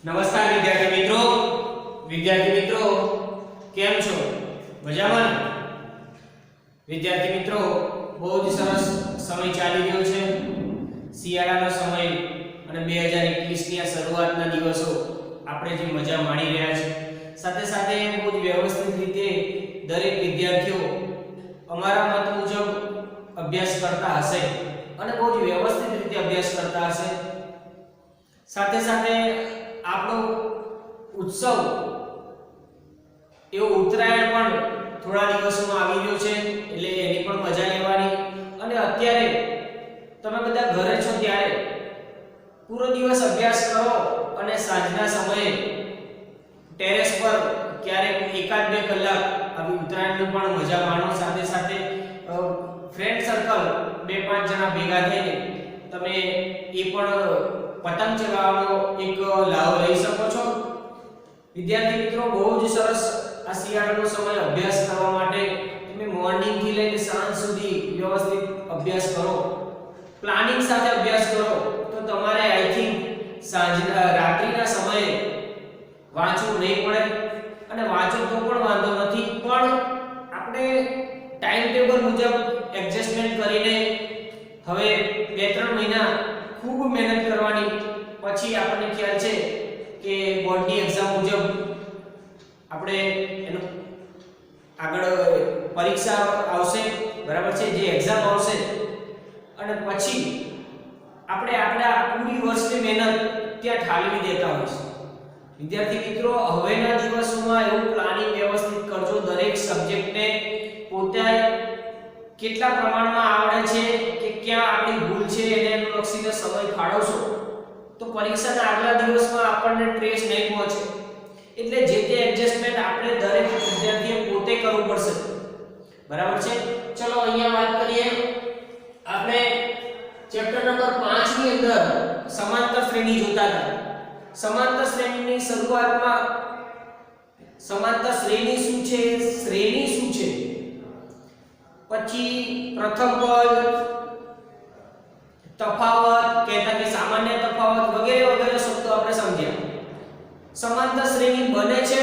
નમસ્કાર વિદ્યાર્થી મિત્રો કેમ છો? મજામાં? વિદ્યાર્થી મિત્રો બહુ જ સરસ સમય ચાલી રહ્યો છે. શિયાળાનો સમય અને 2021 ની આ શરૂઆતના દિવસો આપણે જે મજા માણી રહ્યા છે, સાથે સાથે બહુ જ વ્યવસ્થિત રીતે દરેક વિદ્યાર્થીઓ અમારા મત મુજબ અભ્યાસ કરતા હશે અને બહુ જ વ્યવસ્થિત રીતે અભ્યાસ કરતા હશે. સાથે સાથે આપણો ઉત્સવ એવો ઉત્તરાયણ પણ થોડા દિવસોમાં આવી રહ્યો છે, એટલે એની પણ મજા લેવાની. અને અત્યારે તમે બધા ઘરે છો ત્યારે પૂરો દિવસ અભ્યાસ કરો અને સાંજના સમયે ટેરેસ પર ક્યારેક એકાદ બે કલાક આવી ઉત્તરાયણની પણ મજા માણો. સાથે સાથે ફ્રેન્ડ સર્કલ 2-5 જણા ભેગા થઈને તમે એ પણ પતંગ ચગાવવાનો એક લાભ લઈ શકો છો. વિદ્યાર્થી મિત્રો બહુ જ સરસ આ શિયાળાનો સમય અભ્યાસ કરવા માટે તમે મોર્નિંગ થી લઈને સાંજ સુધી વ્યવસ્થિત અભ્યાસ કરો, પ્લાનિંગ સાથે અભ્યાસ કરો, તો તમારે આઈ થિંક સાંજના રાત્રિના સમયે વાંચવું નહીં પડે. અને વાંચો તો પણ વાંધો નથી, પણ આપણે ટાઈમ ટેબલ મુજબ એડજસ્ટમેન્ટ કરીને હવે 2-3 મહિના ખૂબ મહેનત કરવાની, પછી આપણને ખ્યાલ છે કે બોર્ડની એક્ઝામ મુજબ આપણે એનો આગળ પરીક્ષા આવશે, બરાબર છે, જે એક્ઝામ આવશે, અને પછી આપણે આપણા પૂરી વર્ષની મહેનત ત્યાં ઠાલવી દેતા હોઈશું. વિદ્યાર્થી મિત્રો હવેના દિવસોમાં એવું પ્લાનિંગ વ્યવસ્થિત કરજો, દરેક સબ્જેક્ટને પોતે કેટલા પ્રમાણમાં આવડે છે કે ક્યાં આપણી ભૂલ છે એને લક્ષીને સમય ફાળવશો તો પરીક્ષાના આગલા દિવસમાં આપણને ટ્રેસ નહીં પહોંચે. એટલે જે તે એડજસ્ટમેન્ટ આપણે દરેક વિદ્યાર્થીએ પોતે કરવું પડશે, બરાબર છે. ચલો અહીંયા વાત કરીએ. આપણે ચેપ્ટર નંબર 5 ની અંદર સમાંતર શ્રેણી જોતા હતા. સમાંતર શ્રેણીની શરૂઆતમાં સમાંતર શ્રેણી શું છે, શ્રેણી શું છે, પછી પ્રથમ પદ, તફાવત, કહેતા કે સામાન્ય તફાવત વગેરે વગેરે શબ્દો આપણે સમજ્યા. સમાંતર શ્રેણી બને છે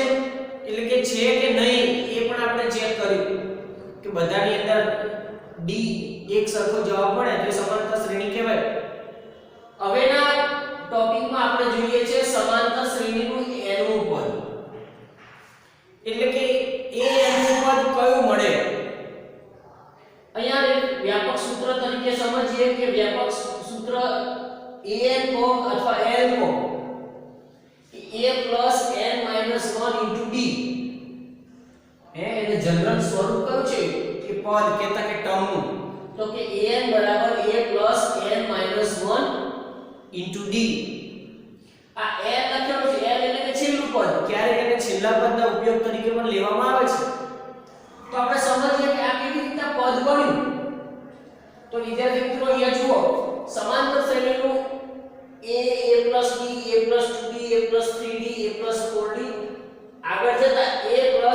એટલે કે છે કે નહીં એ પણ આપણે ચેક કર્યું કે બધાની અંદર ડી એક સરખો જવાબ મળે તો સમાંતર શ્રેણી કહેવાય. હવેના ટોપિકમાં આપણે જોઈએ છે સમાંતર શ્રેણીનું nમું પદ, એટલે કે એ nમું પદ કયું મળે. અહીંયા એક વ્યાપક સૂત્ર તરીકે સમજીએ કે વ્યાપક સૂત્ર an કોમ અથવા l કોમ a n - 1 * d. એને જનરલ સ્વરૂપ કયું છે કે પદ કહેતા કે ટર્મનું, તો કે an = a n - 1 * d. આ n લખેલું છે, n એટલે કે છેલ્લું પદ, ક્યારેક એને છેલ્લા પદના ઉપયોગ તરીકે પણ લેવામાં આવે છે. તો આપણે સમજીએ કે આ કેવી રીતે પદ બન્યું. તો વિદ્યાર્થી મિત્રો અહીંયા જુઓ, સમાંતર શ્રેણીનું a + b a + 2d a + 3d a + 4d આગળ જતા a n - 1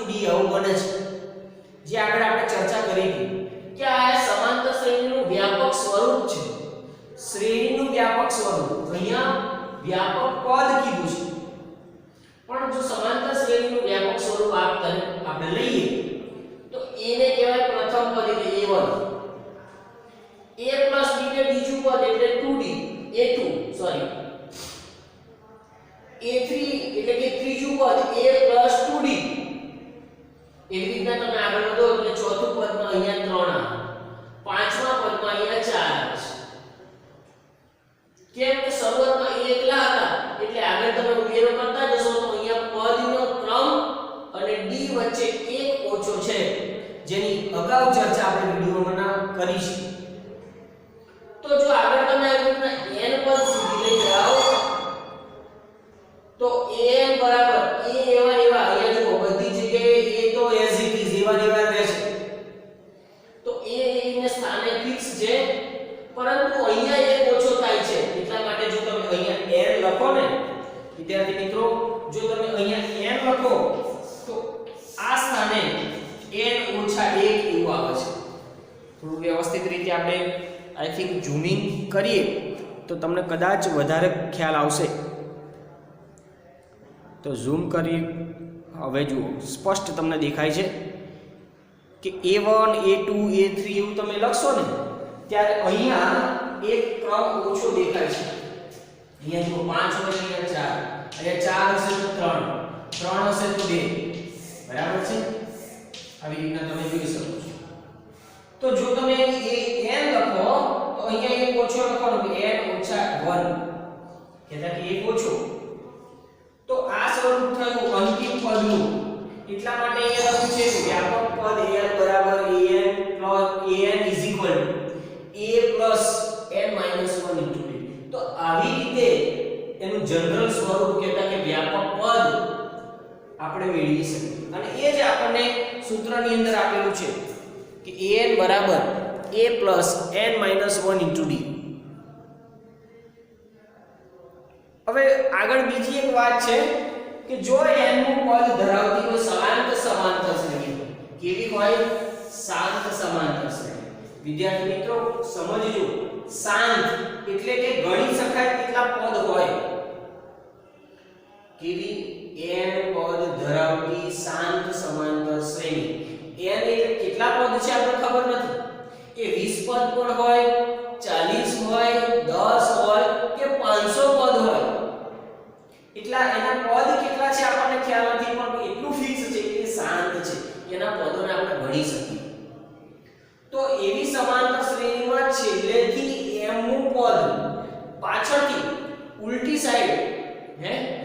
* d આવું બને છે, જે આગળ આપણે ચર્ચા કરી હતી કે આ સમાંતર શ્રેણીનું વ્યાપક સ્વરૂપ છે. શ્રેણીનું વ્યાપક સ્વરૂપ, અહીંયા વ્યાપક પદ કીધું છે, પણ જો સમાંતર શ્રેણીનું વ્યાપક સ્વરૂપ આપણે લઈએ તો a ને કહેવાય પ્રથમ પદ એટલે a1, a + b ને બીજું પદ એટલે 2d a2 સોરી a3 એટલે કે ત્રીજું પદ a + 2d. એવી રીતના તમે આગળ વધો એટલે ચોથું પદમાં અહીંયા 3 આવે, પાંચમા પદમાં અહીંયા 4 આવે છે. કેમ કે શરૂઆતમાં a એકલા હતા એટલે આગળ તમે ઉમેરો કરતા જશો તો અહીંયા પદનો ક્રમ અને d વચ્ચે એક ઓછો છે, જેની અગાઉ ચર્ચા આપણે વિડિયોમાં કરી છે. તો જો આગળ તમે આવી રીતના n પદ સુધી લઈ જાઓ તો an બરાબર a એવા અહીંયા જુઓ બધી જગ્યાએ a તો as it is એવા રહેશે, તો a ને સ્થાને ફિક્સ છે, પરંતુ અહીંયા એક ઓછો થાય છે. એટલા માટે જો તમે અહીંયા n લખો ને વિદ્યાર્થી મિત્રો, જો તમે અહીંયા n લખો તો આ સ્થાને n - 1 એવું આવે છે. થોડું વ્યવસ્થિત રીતે આપણે આઈ થિંક ઝૂમિંગ કરીએ તો તમને કદાચ વધારે ખ્યાલ આવશે. તો ઝૂમ કરી હવે જુઓ, સ્પષ્ટ તમને દેખાય છે કે A1 A2 A3 એવું તમે લખશો ને ત્યારે અહીંયા એક ક્રમ ઓછો દેખાય છે. અહીંયા જો 5 હોય અહીંયા 4, અહીંયા 4 હશે તો 3 હશે તો 2, બરાબર છે. આવી રીતના તમે જોઈ શકો છો. તો જો તમે n લખો તો અહીંયા એક ઓછો લખવાનો કે n - 1 એટલે કે એક ઓછો. તો આ સ્વરૂપ થયું અંતિમ પદનું. એટલા માટે અહીંયા લખ્યું છે કે વ્યાપક પદ an બરાબર an is equal to a plus n - 1 into d. તો આવી રીતે એનું જનરલ સ્વરૂપ કહેતા કે વ્યાપક પદ આપણે મેળવી શકીએ. અને એ જ આપણને સૂત્રની અંદર આપેલું છે કે an બરાબર a plus n - 1 into d. હવે આગળ બીજી એક વાત છે કે જો n નું પદ ધરાવતી હોય શાંત સમાંતર શ્રેણી, કેવી હોય? શાંત સમાંતર શ્રેણી. વિદ્યાર્થી મિત્રો સમજજો, શાંત એટલે કે ગણી શકાય તેટલા પદ હોય. કેવી? n પદ ધરાવતી શાંત સમાંતર શ્રેણી. n એટલે કેટલા પદ છે આપણે ખબર નથી. એ 20 પદ પણ હોય, 40 હોય, 10 હોય કે 500 પદ હોય. એટલા એના પદ કેટલા છે આપણને ખ્યાલ નથી, પણ એટલું ફિક્સ છે કે શાંત છે, એના પદોને આપણે ગણી શકીએ. તો એવી સમાંતર શ્રેણીમાં છેલ્લેથી m નું પદ પાછળથી ઉલટી સાઈડ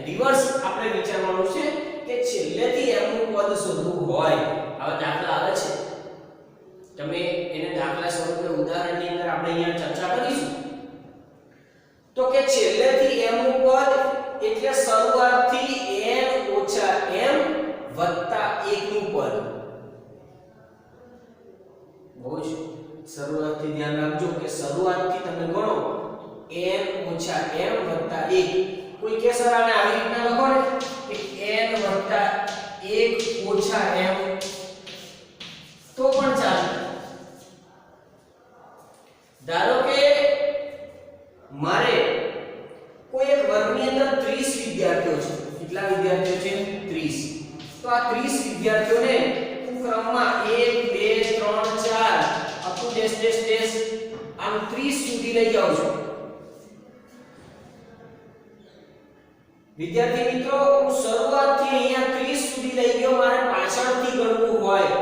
રિવર્સ આપણે વિચારવાનું છે કે છેલ્લેથી m નું પદ શોધવું હોય. આવા દાખલા આવે છે, તમે એને દાખલા સ્વરૂપે ઉદાહરણની અંદર આપણે અહીંયા ચર્ચા કરીશું. તો કે છેલ્લેથી m નું પદ એટલે શરૂઆતથી n - m + 1 નું પદ. બહુ જ શરૂઆતથી ધ્યાન રાખજો કે શરૂઆતથી તમે ગણો n - m + 1. કોઈ કે સર આને આવી રીતના લખો ને કે n + 1 - m તો પણ ચાલે. ધારો કે મારે કોઈ એક વર્ગની અંદર 30 વિદ્યાર્થીઓ છે. કેટલા વિદ્યાર્થીઓ છે? 30. તો આ 30 વિદ્યાર્થીઓને હું ક્રમમાં 1 2 3 4 અપુ ડેશ આમ 30 સુધી લઈ જાઉં છું. વિદ્યાર્થી મિત્રો હું શરૂઆતથી અહીંયા 30 સુધી લઈ ગયો, મારે પાછળથી ગણવું હોય.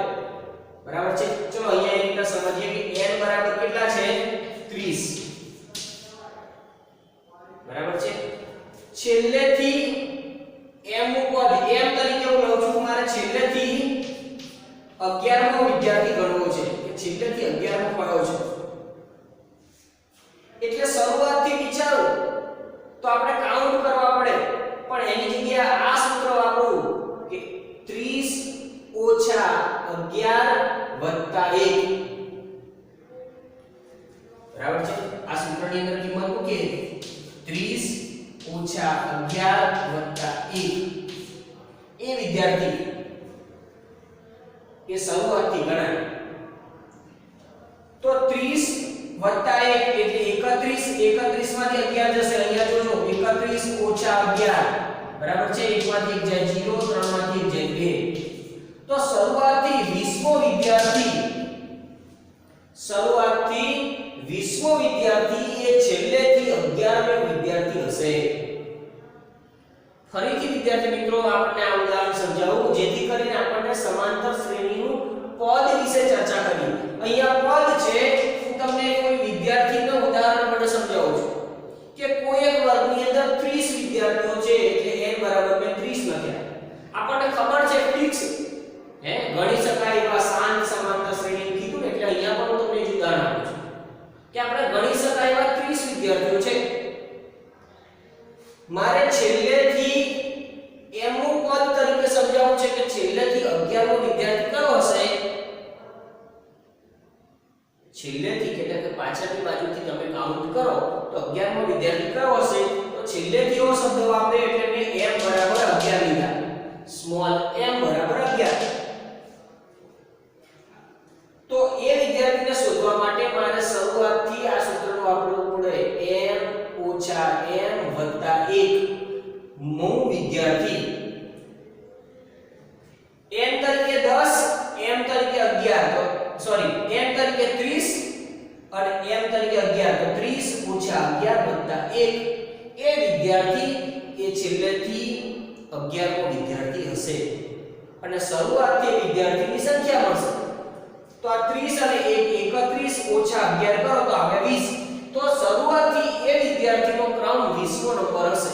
બરાબર છે. ચલો અહીંયા એક રીતે સમજીએ કે n બરાબર કેટલા છે? 30. બરાબર છે. છેલ્લેથી m નું પદ m તરીકે હું લઉં છું. મારે છેલ્લેથી 11મો વિદ્યાર્થી ગણવો છે કે છેલ્લેથી 11મો કયો છે. એટલે શરૂઆતથી વિચારો તો આપણે કાઉન્ટ કરવા પડે, પણ એની જગ્યાએ આ સૂત્ર વાપરું કે 30 - 11 + 1. બરાબર છે. આ સૂત્રની અંદર કિંમત મૂકીએ 30 - 11 + 1. એ વિદ્યાર્થી એ શરૂઆતથી ગણાય. તો 30 + 1 એટલે 31 માંથી 11 જશે. અહીંયા જોજો 31 - 11 બરાબર છે. 1 માંથી 1 જાય 0, 3 માંથી 1 જાય 2. તો શરૂઆતથી 20મો વિદ્યાર્થી એ છેલ્લેથી 11મો વિદ્યાર્થી હશે. ફરીથી વિદ્યાર્થી મિત્રો આપણને આ ઉદાહરણ સમજાવું જેથી કરીને આપણને સમાંતર શ્રેણીનું પદ વિશે ચર્ચા કરી. અહીંયા પદ છે, હું તમને કોઈ વિદ્યાર્થીનું ઉદાહરણ વડે સમજાવું છું કે કોઈ એક વર્ગની અંદર 30 વિદ્યાર્થીઓ છે એટલે n બરાબર મેં 30 લખ્યા. આપણને ખબર છે ફિક્સ ગણી શકાય એવા શાંત સમાંતર શ્રેણી કીધું એટલે અહીંયા પણ હું તમને ઉદાહરણ આપું છું કે આપણે ગણી શકાય એવા 30 વિદ્યાર્થીઓ છે. મારે છેલ્લેથી m નું પદ તરીકે સમજાવવું છે કે છેલ્લેથી 11મો વિદ્યાર્થી કયો હશે. છેલ્લેથી એટલે કે પાછળની બાજુથી તમે કાઉન્ટ કરો તો 11મો વિદ્યાર્થી કયો હશે. તો છેલ્લેથી એવો શબ્દ વાપરે એટલે મેં m બરાબર 11 લીધા. સ્મોલ m બરાબર 11. તો એ વિદ્યાર્થીને શોધવા માટે મારે શરૂઆતથી આ સૂત્રનો વાપરવું પડે m - મો વિદ્યાર્થી n તરીકે 10 m તરીકે 11 તો સોરી n તરીકે 30 અને m તરીકે 11 તો 30 ઓછા 11 વત્તા 1 એ વિદ્યાર્થી એ છેલ્લેથી 11મો વિદ્યાર્થી હશે અને શરૂઆતથી વિદ્યાર્થીની સંખ્યા મળશે તો આ 30 અને 1 31 ઓછા 11 કરો તો આવે 20 તો શરૂઆતથી એ વિદ્યાર્થીનો ક્રમ 20મો નંબર હશે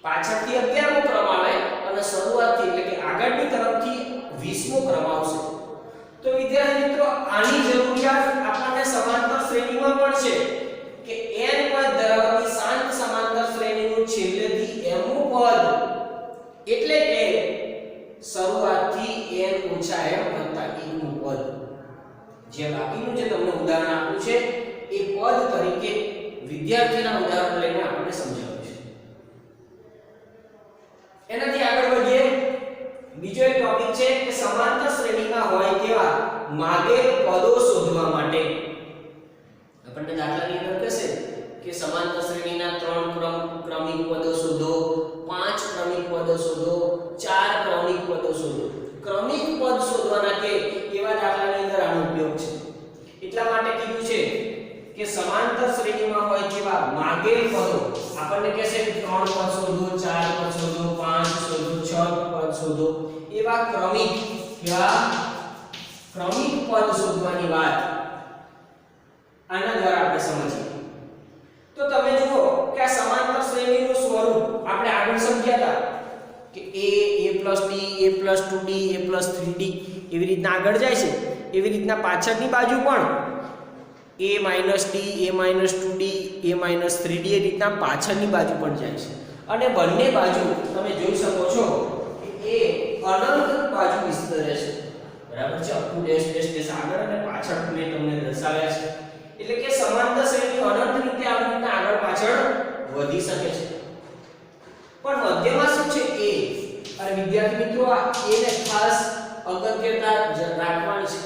પાછળથી 11મો ક્રમ આવે અને શરૂઆતથી એટલે કે આગળની તરફથી 20મો ક્રમ આવશે તો વિદ્યાર્થી મિત્રો આની જરૂરિયાત આપણને સમાંતર શ્રેણીમાં પણ છે કે n પદ ધરાવતી શાંત સમાંતર શ્રેણીનું છેલ્લેથી mમું પદ એટલે કે શરૂઆતથી n ઓછા m વત્તા 1 નું પદ જે બાકીનું જે તમને ઉદાહરણ આપ્યું છે એ પદ તરીકે વિદ્યાર્થીના ઉદાહરણ લઈને આપણે સમજાવ્યું છે એનાથી આગળ વધીએ બીજો એક ટોપિક છે કે સમાંતર શ્રેણીમાં હોય તેવા માગેલ પદો શોધવા માટે આપણને દાખલાની અંદર કહેશે કે સમાંતર શ્રેણીના 3 ક્રમિક પદો શોધો 5 ક્રમિક પદો શોધો 4 ક્રમિક પદો શોધો ક્રમિક પદ શોધવાના કે એવા દાખલાની અંદર આનો ઉપયોગ છે એટલા માટે કીધું છે કે સમાંતર શ્રેણીમાં હોય તેવા માગેલ પદો આપણને કહેશે કે 3 પદ શોધો 4 પદ શોધો 5 શોધો 6 પદ શોધો એવા ક્રમિક પદ શોધવાની વાત આના દ્વારા આપણે સમજીએ તો તમે જુઓ કે આ સમાંતર શ્રેણીનું સ્વરૂપ આપણે આગળ સમજ્યા હતા કે a+d a+2d a+3d એવી રીતના આગળ જાય છે એવી રીતના પાછળની બાજુ પણ a-d a-2d a-3d એ રીતના પાછળની બાજુ પણ જાય છે અને બંને બાજુ તમે જોઈ શકો છો કે એ અનંત બાજુ વિસ્તરે છે બરાબર છે અપ ટુ ડેશ આગળ અને પાછળ મેં તમને દર્શાવ્યા છે એટલે કે સમાંતર શ્રેણી અનંત રીતે આવી રીતના આગળ પાછળ વધી શકે છે પણ મધ્યમાં શું છે a અને વિદ્યાર્થી મિત્રો આ a ને ખાસ અગત્યતા રાખવાની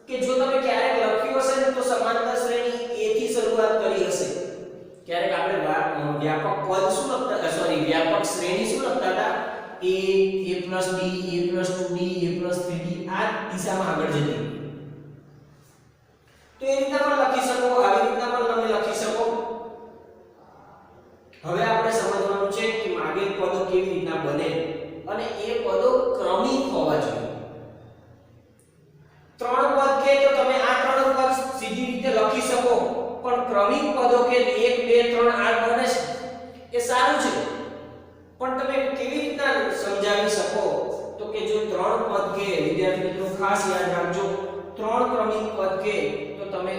છે કે જો તમે ક્યારેક લખ્યું હશે ને તો સમાંતર શ્રેણી a થી શરૂઆત કરી હશે ક્યારેક આપણે વ્યાપક પદ શું લખતા સોરી વ્યાપક શ્રેણી શું લખતા હતા a+d a+2d a+3d આ દિશામાં આગળ જતી તો એ રીતના પણ લખી શકો આવી રીતના પણ તમે લખી શકો હવે આપણે સમજવાનું છે કે માગેલ પદો કેવી રીતના બને અને એ પદો ક્રમિક હોવા જોઈએ 3 પદ કે તો તમે આ 3 પદ સીધી રીતે લખી શકો પણ ક્રમિક પદો કે 1 2 3 આ બને છે એ સારું છે પણ તમે કેવી રીતના સમજાવી શકો તો કે જો 3 પદ કે વિદ્યાર્થી મિત્રો ખાસ યાદ રાખજો 3 ક્રમિક પદ કે તો તમે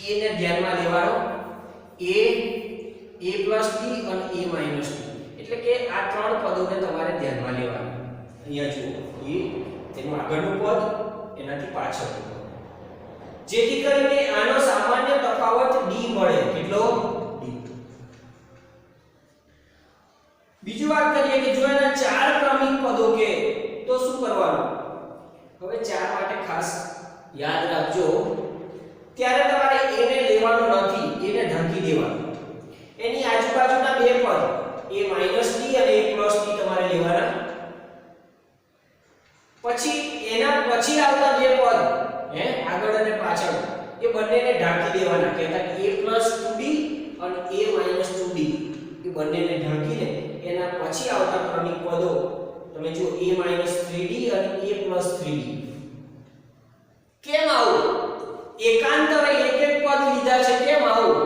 a ને ધ્યાનમાં લેવાનો a+d અને a-d એટલે કે આ 3 પદોને તમારે ધ્યાનમાં લેવાના અહીંયા જુઓ એ તેનું આગળનું પદ એનાથી પાછળનું પદ જેથી કરીને આનો સામાન્ય તફાવત d મળે કેટલો d બીજી વાત કરીએ કે જો એના 4 ક્રમિક પદો કે તો શું કરવાનું હવે 4 માટે ખાસ યાદ રાખજો ત્યારે તમારે a ને લેવાનું નથી a ને ઢાંકી દેવાનું એની આજુબાજુના બે પદ a-d અને a+d તમારે લેવાના પછી એના પછી આવતા બે પદ આગળ અને પાછળ એ બંનેને ઢાંકી દેવાના કહેતા કે a+2d અને a-2d એ બંનેને ઢાંકીને એના પછી આવતા ક્રમિક પદો તમે જો a-3d અને a+3d કેમ આવું એકાંતરે એક એક પદ લીધા છે કેમ આવું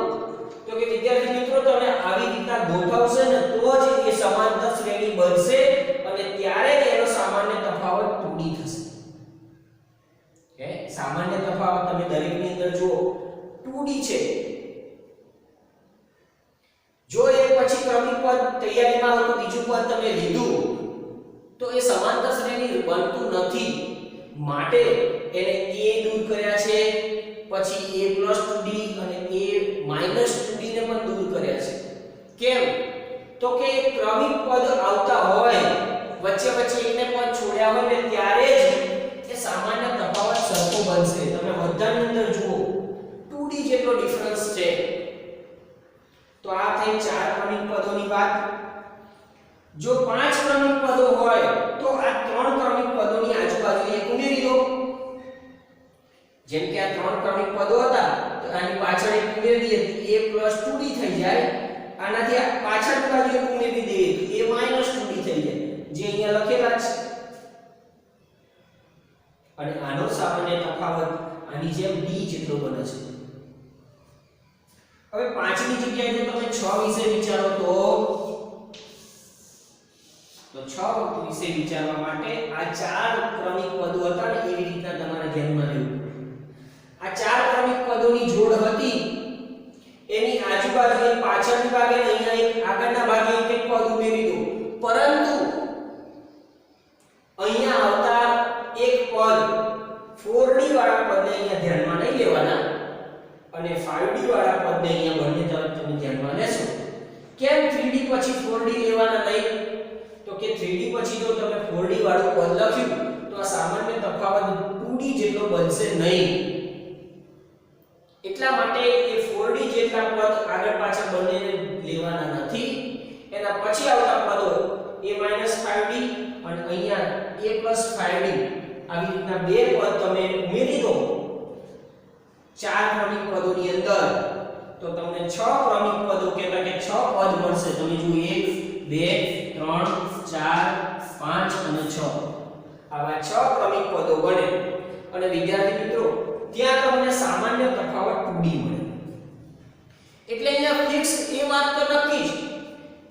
તો કે વિદ્યાર્થી મિત્રો તમે આવી રીતના ગોઠવશો ને તો જ એ સમાંતર શ્રેણી બનશે અને ત્યારે એનો સામાન્ય તફાવત 2d થશે કે સામાન્ય તફાવત તમે દરેકની અંદર જુઓ 2d છે જો એક પછી ક્રમિક પદ તૈયારીમાં હોય તો બીજું પદ તમે લીધું તો એ સમાંતર શ્રેણી બનતું નથી માટે એને a દૂર કર્યા છે પછી a+2d અને a-2d ને પણ દૂર કર્યા છે કેમ તો કે ક્રમિક પદ આવતા હોય વચ્ચે એકને પદ છોડ્યા હોય ને ત્યારે જ એ સામાન્ય તફાવત સરખો બનશે તમે બધાની અંદર જુઓ 2d જેટલો ડિફરન્સ છે જો 5 ક્રમિક પદો હોય તો આ 3 ક્રમિક પદોની આજુબાજુ એક ઉમેરી દો. જેમ કે આ 3 ક્રમિક પદો હતા તો આની પાછળ એક ઉમેરી દઈએ તો a + 2d થઈ જાય. આનાથી આ પાછળની બાજુ એક ઉમેરી દઈએ તો a - 2d થઈ જાય, જે અહીંયા લખેલા છે. અને આનો સામાન્ય તફાવત આની જેમ d જેટલો બને છે. હવે 5 ની જગ્યાએ જો તમે 6 વિશે વિચારો તો 6 વિશે વિચારવા માટે આ 4 ક્રમિક પદો હતા ને એવી રીતના તમારે ધ્યાનમાં લેવું. આ 4 ક્રમિક પદોની જોડ હતી, એની આજુબાજુ પાછળની ભાગે અહીંયા એક આગળના ભાગે એક પદ ઉમેરી દો. પરંતુ અહીંયા આવતા એક પદ 4d વાળા પદને અહીંયા ધ્યાનમાં નહીં લેવાના અને 5d વાળા પદને અહીંયા બંને તરફ તમે ધ્યાનમાં લેશો. કેમ 3d પછી 4d લેવાના નહીં? તો કે 3d પછી જો તમે 4d વાળું પદ લખ્યું તો આ સામાન્ય તફાવત 2d જેટલો બનશે નહીં. એટલા માટે એ 4d જેટલા પદ આગળ પાછળ બંને લેવાના નથી. એના પછી આવતા પદો a - 5d અને અહીંયા a + 5d આવી રીતના બે પદ તમે ઉમેરી દો 4 ક્રમિક પદોની અંદર તો તમને 6 ક્રમિક પદો કહેતા કે 6 પદ મળશે. તમે જુઓ 1 2 3 4 5 અને 6 આવા 6 ક્રમિક પદો બને. અને વિદ્યાર્થી મિત્રો ત્યાં તમને સામાન્ય તફાવત 2d મળે. એટલે અહીંયા ફિક્સ એ વાત તો નક્કી જ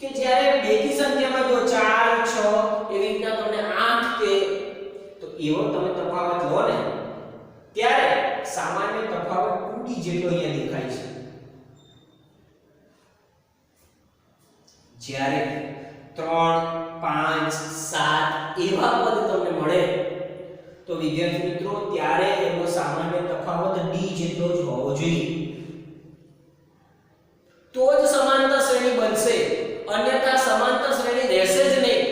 કે જ્યારે બેકી સંખ્યામાં જો 4 6 એવી રીતના તમને 8 કે તો એવો તમે તફાવત લો ને ત્યારે સામાન્ય તફાવત 2d જેટલો અહીંયા દેખાય છે. જ્યારે 3 5 7 એવા પદ તમને મળે તો વિદ્યાર્થી મિત્રો ત્યારે એનો સામાન્ય તફાવત d જેટલો જ હોવો જોઈએ. તો જ સમાંતર શ્રેણી બનશે, અન્યથા સમાંતર શ્રેણી રહેશે જ નહીં.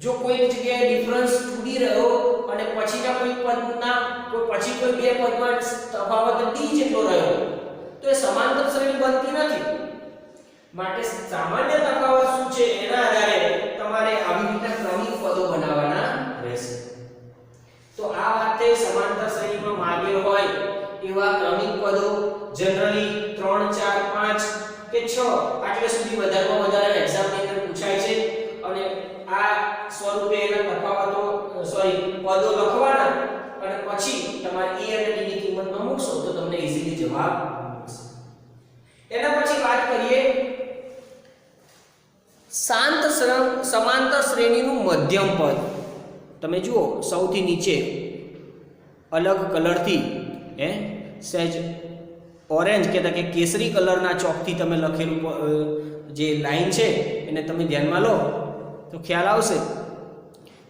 જો કોઈ જગ્યાએ ડિફરન્સ 2d રહ્યો અને પછીના કોઈ પદના પછી કોઈ બે પદમાં તફાવત d જેટલો રહ્યો તો એ સમાંતર શ્રેણી બનતી નથી. માટે સામાન્ય તફાવત શું છે એના આધારે તમારે આવી રીતના ક્રમિક પદો બનાવવાના રહેશે. તો આ વાતે સમાંતર શ્રેણીમાં માંગેલ હોય એવા ક્રમિક પદો જનરલી 3 4 5 કે 6 આટલે સુધી વધારેમાં વધારે એક્ઝામની અંદર પૂછાય છે. અને આ સ્વરૂપે એના તફાવતો પદો લખવાના અને પછી તમારે a અને d ની કિંમતમાં મૂકશો તો તમને ઈઝીલી જવાબ મળશે. એના પછી વાત કરીએ સમાંતર શ્રેણીનું મધ્યમ પદ. તમે જુઓ સૌથી નીચે અલગ કલરથી સહેજ ઓરેન્જ કહેતા કે કેસરી કલરના ચોકથી તમે લખેલું જે લાઈન છે એને તમે ધ્યાનમાં લો તો ખ્યાલ આવશે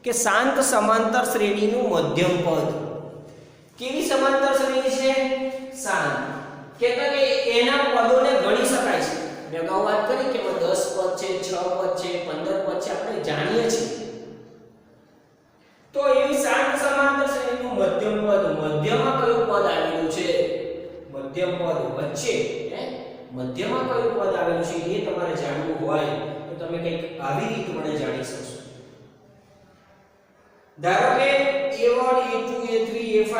કે શાંત સમાંતર શ્રેણીનું મધ્યમ પદ. કેવી સમાંતર શ્રેણી છે? શાંત. કહેતા કે એના પદોને ગણી શકાય છે. મેં અગાઉ વાત કરી કે 10 પદ છે, 6 પદ છે, 15 પદ છે, આપણે જાણીએ છીએ. તો એવી શાંત સમાંતર શ્રેણીનું મધ્યમ પદ, મધ્યમાં કયું પદ આવેલું છે? મધ્યમ પદ વચ્ચે મધ્યમાં કયું પદ આવેલું છે એ તમારે જાણવું હોય તો તમે કંઈક આવી રીત વડે જાણી શકશો. ધારો કે a1 a2 a3 a5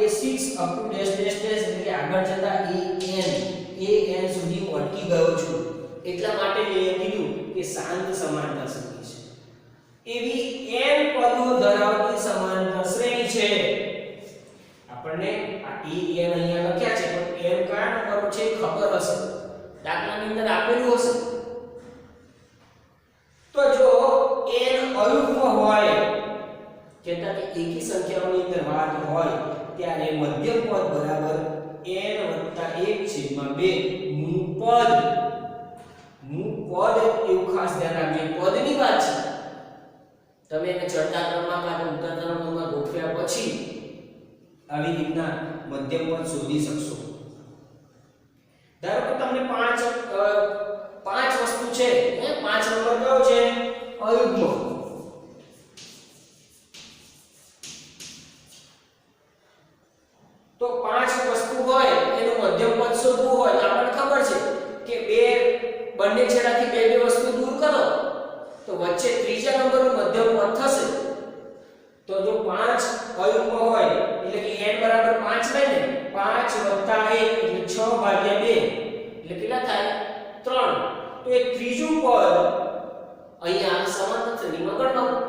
a6 up to dash dash dash એટલે આગળ જતા an સુધી હું અટકી ગયો છું. એટલા માટે મેં કીધું કે શાંત સમાંતર શ્રેણી છે. એવી n પદો ધરાવતી સમાંતર શ્રેણી છે. આપણને આ n અહીંયા લખ્યા છે પણ n કયા નંબર છે ખબર હશે, દાખલાની અંદર આપેલું હશે. તો જો n અયુગ્મ હોય કહેતા કે એકી સંખ્યાઓની અંદર વાત હોય ત્યારે મધ્યમ પદ બરાબર n + 1/2 મૂળ પદ એવું ખાસ ધ્યાન રાખજો. પદની વાત છે. તમે એને ચડતા ક્રમમાં કાં ઉતરતા ક્રમમાં ગોઠવ્યા પછી આવી રીતના મધ્યમ પદ શોધી શકશો. ધારો કે તમને પાંચ વસ્તુ છે, 5 નંબર કયો છે? અયુગ્મ. તો 5 વસ્તુ હોય એનું મધ્યમ પદ શોધવું હોય તો આપણને ખબર છે કે બંને છેડાથી બે વસ્તુ દૂર કરો તો વચ્ચે ત્રીજા નંબરનું મધ્યમ પદ થશે તો જો 5 અયુગ્મ હોય એટલે કે n બરાબર 5 લઈને 5 1 એટલે 6 ભાગ્યા 2 એટલે કેટલા થાય 3 તો એ ત્રીજું પદ અહીંયા સમાંતર શ્રેણીમાં ગણવાનું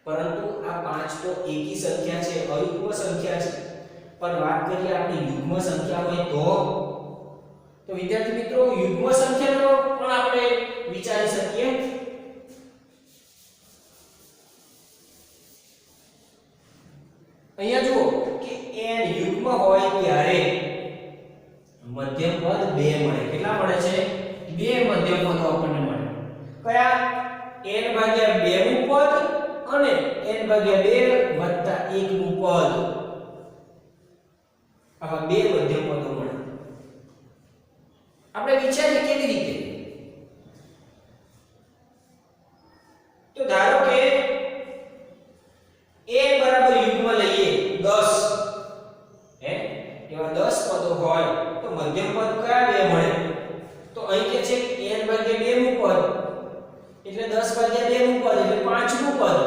પરંતુ આ 5 તો એકી સંખ્યા છે અયુગ્મ સંખ્યા છે પણ વાત કરીએ આપણે યુગ્મ સંખ્યા હોય તો વિદ્યાર્થી મિત્રો યુગ્મ સંખ્યાનો પણ આપણે વિચારી શકીએ અહીંયા જુઓ કે n યુગ્મ હોય ત્યારે મધ્યમ પદ 2 મળે કેટલા મળે છે 2 મધ્યમ પદો આપણને મળે કયા n ભાગ્યા 2 નું પદ અને n ભાગ્યા 2 વત્તા 1 નું પદ આવા 2 મધ્યમ પદો મળે આપણે વિચારીએ કેવી રીતે તો ધારો કે a બરાબર યુગ્મ લઈએ 10 હે એવા 10 પદો હોય તો મધ્યમ પદ કયા બે મળે તો અહીં કે છે n ભાગ્યા 2 નું પદ એટલે 10 ભાગ્યા 2 નું પદ એટલે 5 નું પદ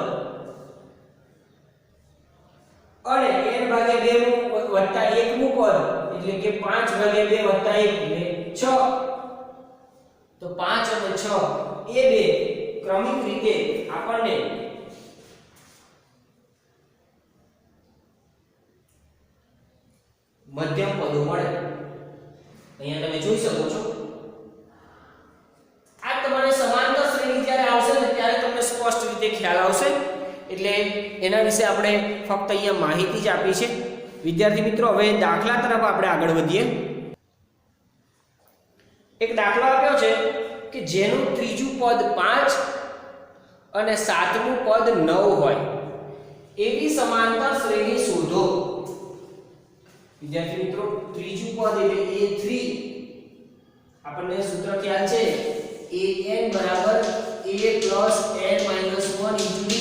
અને n ભાગ્યા 2 નું વત્તા 1 નું પદ એટલે કે 5 ભાગ્યા 2 વત્તા 1 એટલે 6 તો 5 અને 6 એ બે ક્રમિક રીતે આપણને મધ્યમ પદો મળે અહીંયા તમે જોઈ શકો છો આ તમારે સમાંતર શ્રેણી જ્યારે આવશે ને ત્યારે તમને સ્પષ્ટ રીતે ખ્યાલ આવશે એટલે એના વિશે આપણે ફક્ત અહીંયા માહિતી જ આપી છે વિદ્યાર્થી મિત્રો હવે દાખલા તરફ આપણે આગળ વધીએ એક દાખલો આપ્યો છે કે જેનું ત્રીજું પદ 5 અને સાતમું પદ 9 હોય એવી સમાંતર શ્રેણી શોધો વિદ્યાર્થી મિત્રો ત્રીજું પદ એટલે a3 આપણને સૂત્ર ખ્યાલ છે an બરાબર a n - 1 * d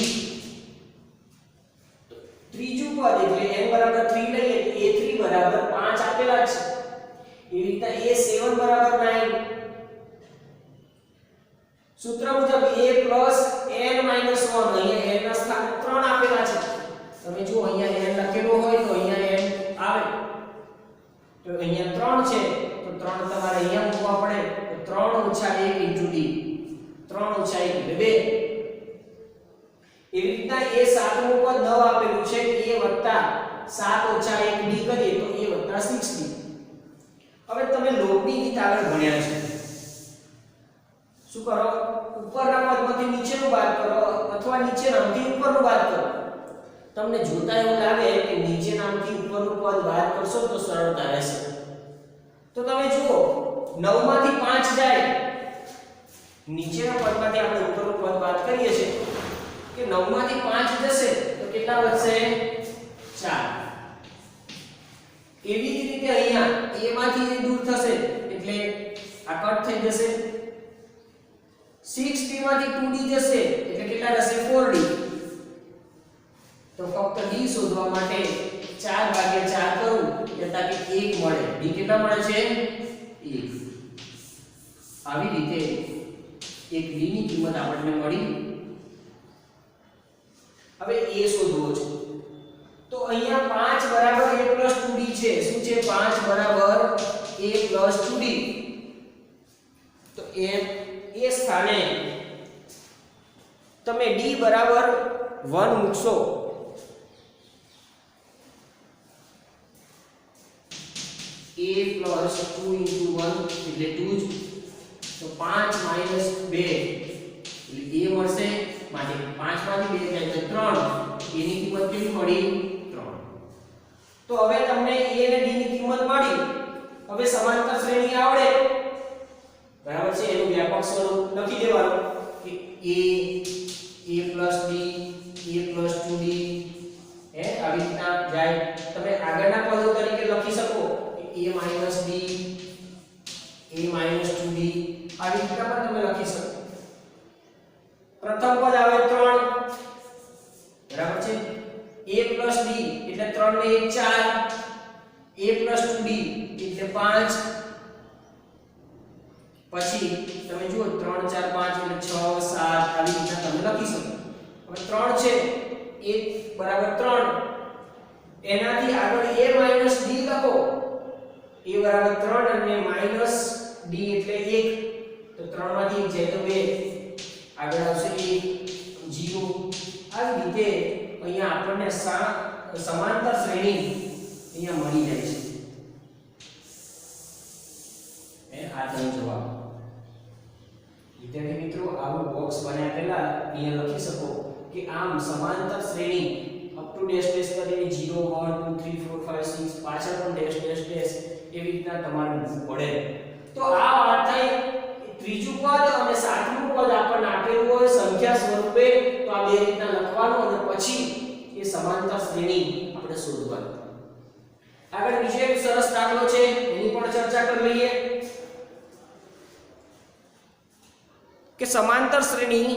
ત્રીજું પદ એટલે n બરાબર 3 લઈએ a3 બરાબર 5 આપેલા છે એવી રીતે a7 બરાબર 9 સૂત્ર મુજબ a n - 1 અહીંયા n ના સ્થાને 3 આપેલા છે તમે જો અહીંયા n લખેલો હોય તો અહીંયા n આવે તો અહીંયા 3 છે તો 3 તમારે અહીંયા મૂકવા પડે તો 3 - 1 * d 3 - 1 એટલે 2 એવી રીતના એ સાતમું પદ 9 આપેલું છે a 7 - 1 d કરીએ તો a 6d હવે તમે લોભની રીત આગળ ભણ્યા છે શું કરો ઉપરના પદમાંથી નીચેનું બાદ કરો અથવા નીચે નામથી ઉપરનું બાદ કરો તમને જોતા એવું લાગે કે નીચે નામથી ઉપરનું પદ બાદ કરશો તો સરળતા રહેશે તો તમે જુઓ 9 માંથી 5 જાય નીચેના પદમાંથી આપણે ઉપરનું પદ બાદ કરીએ છીએ કે 9 માંથી 5 જશે તો કેટલા વધશે 4 એવી જ રીતે અહીંયા a માંથી દૂર થશે એટલે આ કટ થઈ જશે 6d માંથી 2d જશે એટલે કેટલા રહેશે 4d તો ફક્ત d શોધવા માટે 4/4 કરું એટલે તાકે 1 મળે d કેટલા મળે છે 1 આવી રીતે એક d ની કિંમત આપણને મળી હવે a શોધવો છે તો અહીંયા 5 બરાબર a 2d છે શું છે 5 બરાબર a 2d તો એ સ્થાને તમે d બરાબર 1 મૂકશો a plus 2 into 1 એટલે 2 જ તો 5 minus 2 એટલે a મળશે માટે 5 માંથી 2 જાય તો 3 a ની કિંમત કેટલી મળી 3 તો હવે તમને a અને d ની કિંમત મળી હવે સમાંતર શ્રેણી આવડે બરાબર છે એનું વ્યાપક સ્વરૂપ લખી દેવાનું કે a plus d a plus 2d હે આવી રીતના જાય તમે આગળના પદો તરીકે લખી શકો a minus d a minus 2d આવી રીતના પણ તમે લખી શકો પ્રથમ પદ આવે 3 બરાબર છે a plus d એટલે 3 ને 1 4 a plus 2d એટલે 5 પછી તમે જુઓ 3 4 5 એટલે 6 7 આવી રીતના તમે લખી શકો. હવે 3 છે એ બરાબર 3, એનાથી આગળ a માઈનસ d લખો. a બરાબર 3 અને માઈનસ d એટલે 1, તો 3 માંથી 1 જાય તો 2, આગળ આવશે 1 0. આવી રીતે અહીંયા આપણને સમાંતર શ્રેણી અહીંયા મળી જાય છે. આ તેનો જવાબ. વિદ્યાર્થી મિત્રો, આવું બોક્સ બનાવ્યા પહેલા અહીંયા લખી શકો કે આમ સમાંતર શ્રેણી અપ ટુ ડેશ ડેશ કરીને 0 1 2 3 4 5 6 પાછળ પણ ડેશ ડેશ ડેશ એવી રીતના તમારે મૂકવું પડે. તો આ વાત થઈ ત્રીજું પદ અને સાતમું પદ આપણને આપેલું હોય સંખ્યા સ્વરૂપે, તો આ બે રીતના લખવાનું અને પછી એ સમાંતર શ્રેણી આપણે શોધવાની. આગળ બીજો એક સરસ દાખલો છે, એની પણ ચર્ચા કરી લઈએ કે સમાંતર શ્રેણી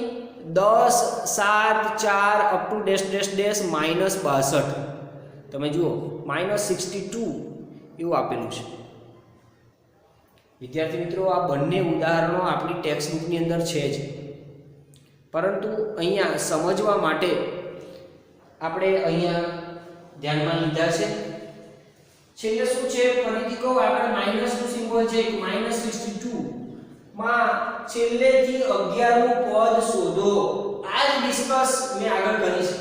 10 7 4 up to dash dash dash -62. તમે જુઓ -62 એવું આપેલું છે. વિદ્યાર્થી મિત્રો, આ બંને ઉદાહરણો આપણી ટેક્સ્ટ બુકની અંદર છે જ, પરંતુ અહીંયા સમજવા માટે આપણે અહીંયા ધ્યાનમાં લીધા છે. છેલ્લે શું છે ફરીથી કહું, આગળ માઈનસ નું સિમ્બોલ છે, -62 માં છેલ્લેથી 11મું પદ શોધો. આ જ ડિસ્કસ મેં આગળ કરી છે.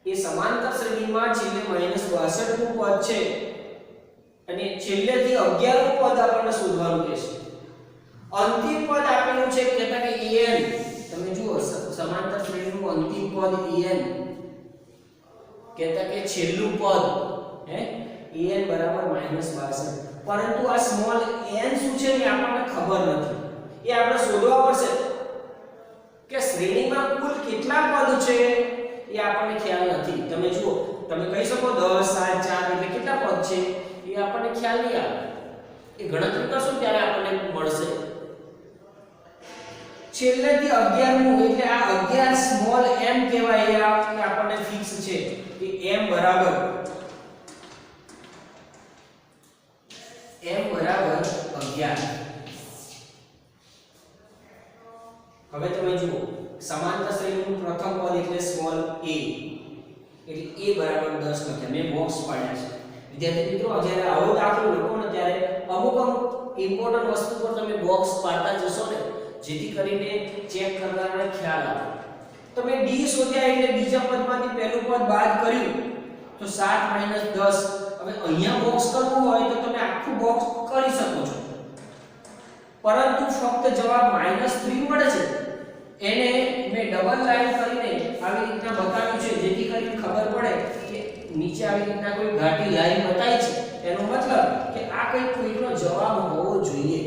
એ સમાંતર શ્રેણીમાં છેલ્લે -62મું પદ છે અને છેલ્લેથી 11મું પદ આપણને શોધવાનું કહે છે. અંતિમ પદ આપેલું છે કહેતા કે en, તમે જુઓ સમાંતર શ્રેણીનું અંતિમ પદ en કહેતા કે છેલ્લું પદ en બરાબર -62, પરંતુ આ સ્મોલ n શું છે એ આપણને ખબર નથી. એ આપણે શોધવા પડશે કે શ્રેણીમાં કુલ કેટલા પદ છે એ આપણને ખ્યાલ નથી. તમે જુઓ, તમે કહી શકો 10 7 4 એટલે કેટલા પદ છે એ આપણને ખ્યાલ નહીં આવે. એ ગણતરી કરશું ત્યારે આપણને મળશે. છેલ્લેથી 11મું એટલે આ 11 સ્મોલ m કહેવાય. એ આપણને ફિક્સ છે કે m બરાબર 11. હવે તમે જુઓ સમાંતર શ્રેણીનું પ્રથમ પદ એટલે સ્મોલ a, એટલે a બરાબર 10 લખ્યા. મેં બોક્સ પાડ્યા છે. વિદ્યાર્થી મિત્રો, જ્યારે આવો દાખલો લખો ને ત્યારે અમુક ઇમ્પોર્ટન્ટ વસ્તુ પર તમે બોક્સ પાડતા જશો ને, જેથી કરીને ચેક કરનારને ખ્યાલ આવે. તમે d શોધ્યા એટલે બીજા પદમાંથી પહેલું પદ બાદ કર્યું તો 7 - 10. હવે અહીંયા બોક્સ કરવું હોય તો તમે આખું બોક્સ કરી શકો છો, પરંતુ ફક્ત જવાબ -3 મળે છે. એને મેં ડબલ લાઈન કરીને આવી રીતના બતાવ્યું છે, જેથી કરીને ખબર પડે કે નીચે આવી રીતના કોઈ ઘાટી લાઈન બતાવી છે, એનો મતલબ કે આ કંઈક કોઈનો જવાબ હોવો જોઈએ.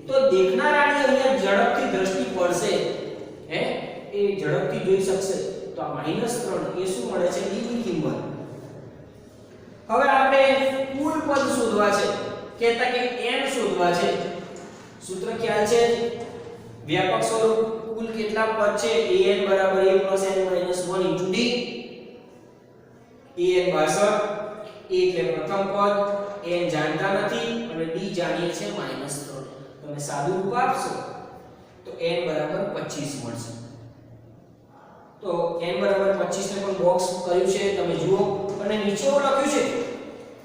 તો દેખનારાને અહીંયા ઝડપથી દ્રષ્ટિ પડશે, એ ઝડપથી જોઈ શકશે. તો આ -3 એ શું મળે છે? d ની કિંમત. હવે આપણે કુલ પદ શોધવા છે, કહેતા કે n શોધવા છે. સૂત્ર ખ્યાલ છે, વ્યાપક સ્વરૂપ કુલ કેટલા પદ છે an બરાબર a n - 1 * d. an 62, a એટલે પ્રથમ પદ, n જાણતા નથી અને d જાણીએ છે -3. તમે સાદું રૂપ આપશો તો n બરાબર 25 મળશે. તો n બરાબર 25 ને પણ બોક્સ કર્યું છે, તમે જુઓ. અને નીચે એવું લખ્યું છે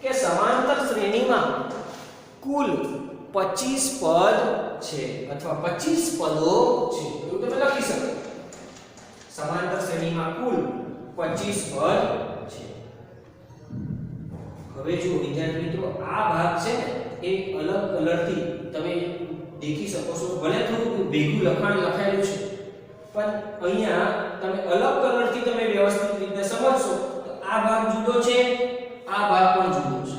કે સમાંતર શ્રેણીમાં કુલ 25 પદ છે અથવા 25 પદો છે, એવું તમે લખી શકો. સમાંતર શ્રેણીમાં કુલ 25 પદ છે. હવે જો વિદ્યાર્થી મિત્રો, આ ભાગ છે ને એ અલગ કલરથી તમે દેખી શકો છો. ભલે થોડું ભેગું લખાણ લખાયેલું છે, પણ અહીંયા તમે અલગ કલરથી તમે વ્યવસ્થિત રીતે સમજશો તો આ ભાગ જુદો છે, આ ભાગ પણ જુદો છે.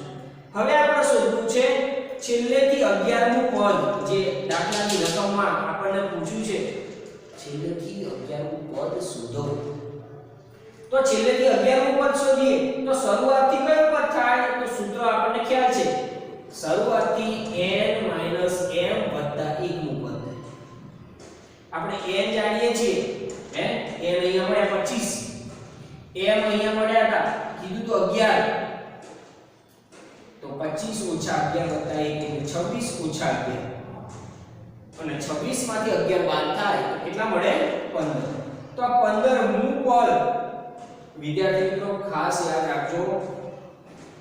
હવે આપણે શોધવું છે છેલ્લેથી 11મું પદ, જે દાખલાની રકમમાં આપણને પૂછ્યું છે. છેલ્લેથી 11મું પદ શોધો. તો છેલ્લેથી 11મું પદ શોધીએ તો શરૂઆતથી કયું પદ થાય? તો સૂત્ર આપણને ખ્યાલ છે, શરૂઆતથી n - m + 1મું પદ. આપણે n જાણીએ છીએ, n અહીંયા મળ્યા 25, m અહીંયા મળ્યા હતા કીધું તો 11, તો 25 - 11 + 1 એટલે 26 - 11. અને 26 માંથી 11 બાદ થાય તો કેટલા મળે 15. તો આ 15 મું પદ વિદ્યાર્થી મિત્રો ખાસ યાદ રાખજો,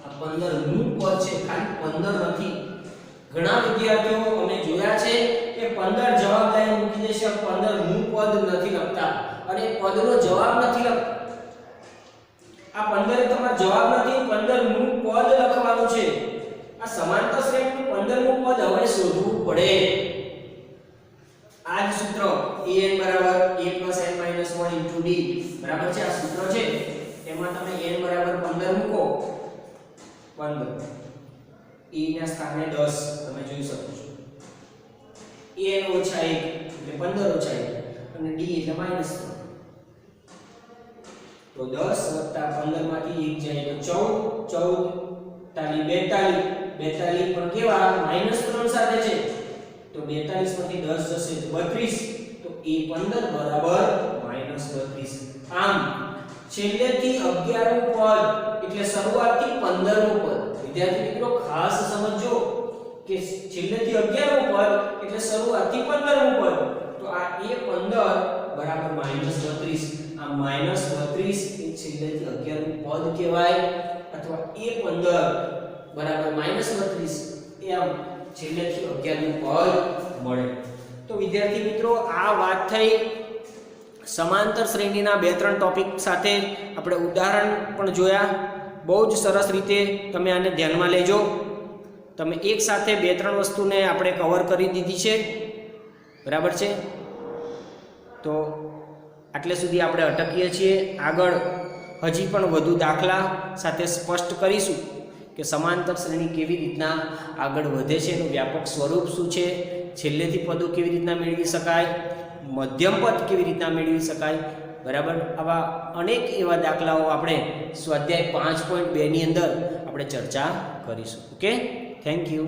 આ 15 મું પદ છે, ખાલી 15 નથી. ઘણા વિદ્યાર્થીઓ અમે જોયા છે કે 15 જવાબ લઈને મૂકી દેશે, 15 મું પદ નથી લખતા અને પદનો જવાબ નથી લખતા. આ 15 તમારો જવાબ નથી, 15 મું પદ લખવાનું છે. આ સમાંતર શ્રેણીનું 15 મું પદ હવે શોધવું પડે. આ જ સૂત્ર an બરાબર a n - 1 * d બરાબર છે. આ સૂત્ર છે એમાં તમે n બરાબર 15 મૂકો, 15 e ના સ્થાને 10 તમે જોઈ શકો છો. an - 1 એટલે 15 - 1 અને d એટલે -3. તો 10 + 15 માંથી 1 જાય તો 14, 14 42 પણ કેવા -3 સાથે છે. તો 42 માંથી 10 જશે તો 32. તો એ 15 બરાબર -32. આમ છેલ્લેથી 11મું પદ એટલે શરૂઆતથી 15મું પદ. વિદ્યાર્થી મિત્રો ખાસ સમજો કે છેલ્લેથી 11મું પદ એટલે શરૂઆતથી 15મું પદ. તો આ a15 બરાબર -32. આ -32 એ છેલ્લેથી 11મું પદ કહેવાય, અથવા a15 બરાબર -32 એ આમ છેલ્લેથી 11મું પદ મળે. તો વિદ્યાર્થી મિત્રો આ વાત થઈ સમાંતર શ્રેણીના 2-3 ટોપિક સાથે. આપણે ઉદાહરણ પણ જોયા. બહુ જ સરસ રીતે તમે આને ધ્યાનમાં લેજો. તમે એક સાથે 2-3 વસ્તુને આપણે કવર કરી દીધી છે, બરાબર છે. તો આટલે સુધી આપણે અટકીએ છીએ. આગળ હજી પણ વધુ દાખલા સાથે સ્પષ્ટ કરીશું કે સમાંતર શ્રેણી કેવી રીતના આગળ વધે છે, એનું વ્યાપક સ્વરૂપ શું છે, છેલ્લેથી પદો કેવી રીતના મેળવી શકાય, મધ્યમ પદ કેવી રીતના મેળવી શકાય, બરાબર. આવા અનેક એવા દાખલાઓ આપણે સ્વાધ્યાય 5.2 ની અંદર આપણે ચર્ચા કરીશું. Okay, thank you.